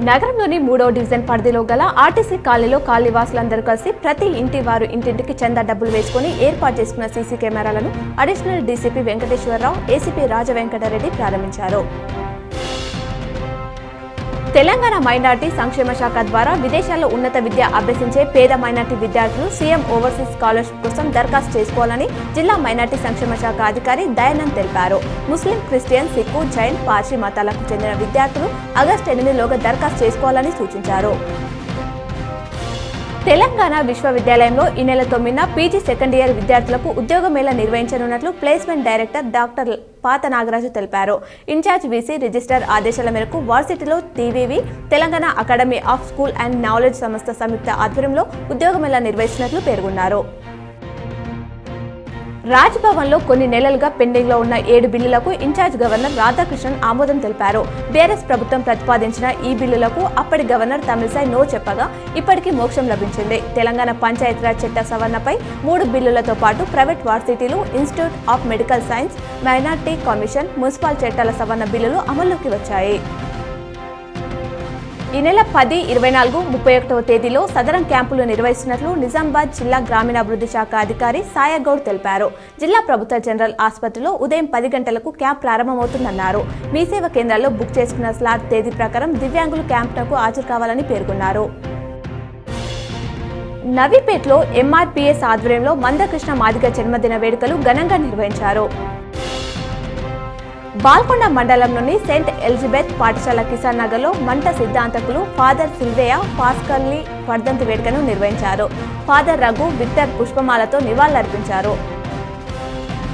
నగరంలోని 3వ డివిజన్ పరిధిలో గల ఆర్టీసీ కాలనీలో కాలనీవాసులందరూ కలిసి ప్రతి ఇంటి వారు ఇంటింటికి చందా డబ్బులు వేసుకుని ఏర్పాటు చేసుకున్న సీసీ కెమెరాలను అడిషనల్ డీసీపీ వెంకటేశ్వరరావు, ఏసీపీ రాజవెంకటరెడ్డి ప్రారంభించారు. తెలంగాణ మైనార్టీ సంక్షేమ శాఖ ద్వారా విదేశాల్లో ఉన్నత విద్య అభ్యసించే పేద మైనార్టీ విద్యార్థులు సీఎం ఓవర్సీస్ స్కాలర్షిప్ కోసం దరఖాస్తు చేసుకోవాలని జిల్లా మైనార్టీ సంక్షేమ శాఖ అధికారి దయానంద్ తెలిపారు. ముస్లిం, క్రిస్టియన్, సిక్కు, జైన్, పార్సీ మతాలకు చెందిన విద్యార్థులు ఆగస్టు 8లోగా దరఖాస్తు చేసుకోవాలని సూచించారు. తెలంగాణ విశ్వవిద్యాలయంలో ఈ నెల 9న పీజీ సెకండ్ ఇయర్ విద్యార్థులకు ఉద్యోగ మేళా నిర్వహించనున్నట్లు ప్లేస్మెంట్ డైరెక్టర్ డాక్టర్ పాత నాగరాజు తెలిపారు. ఇన్ఛార్జ్ వీసీ రిజిస్టర్ ఆదేశాల మేరకు వర్సిటీలో TVV, Telangana academy of school and knowledge సంస్థ సంయుక్త ఆధ్వర్యంలో ఉద్యోగ మేళా నిర్వహిస్తున్నట్లు పేర్కొన్నారు. రాజ్భవన్లో కొన్ని నెలలుగా పెండింగ్ లో ఉన్న 7 బిల్లులకు ఇన్ఛార్జ్ గవర్నర్ రాధాకృష్ణన్ ఆమోదం తెలిపారు. బీఆర్ఎస్ ప్రభుత్వం ప్రతిపాదించిన ఈ బిల్లులకు అప్పటి గవర్నర్ తమిళసై నో చెప్పగా ఇప్పటికీ మోక్షం లభించింది. తెలంగాణ పంచాయతీరాజ్ చట్ట సవరణపై 3 బిల్లులతో పాటు ప్రైవేట్ వర్సిటీలు, institute of medical science, minority commission, municipal చట్టాల సవరణ బిల్లులు అమల్లోకి వచ్చాయి. ఈ నెల 10, 24, 31వ తేదీలో సదరం క్యాంపులు నిర్వహిస్తున్నట్లు నిజామాబాద్ జిల్లా గ్రామీణాభివృద్ధి శాఖ అధికారి సాయగౌడ్ తెలిపారు. జిల్లా ప్రభుత్వ జనరల్ ఆసుపత్రిలో ఉదయం 10 గంటలకు క్యాంప్ ప్రారంభమవుతుందన్నారు. మీ సేవ కేంద్రాల్లో బుక్ చేసుకున్న స్లాట్ తేదీ ప్రకారం దివ్యాంగులు క్యాంపునకు హాజరు కావాలని పేర్కొన్నారు. నవీపేటలో ఎంఆర్పీఎస్ ఆధ్వర్యంలో మందకృష్ణ మాదిగ జన్మదిన వేడుకలు ఘనంగా నిర్వహించారు. బాల్కొండ మండలంలోని సెయింట్ ఎలిజబెత్ పాఠశాల కిసాన్ నగర్లో మంట సిద్ధాంతకులు ఫాదర్ సిల్వేయా పాస్కల్లీ వర్ధంతి వేడుకను నిర్వహించారు. ఫాదర్ రఘు, విక్టర్ పుష్పమాలతో నివాళులర్పించారు.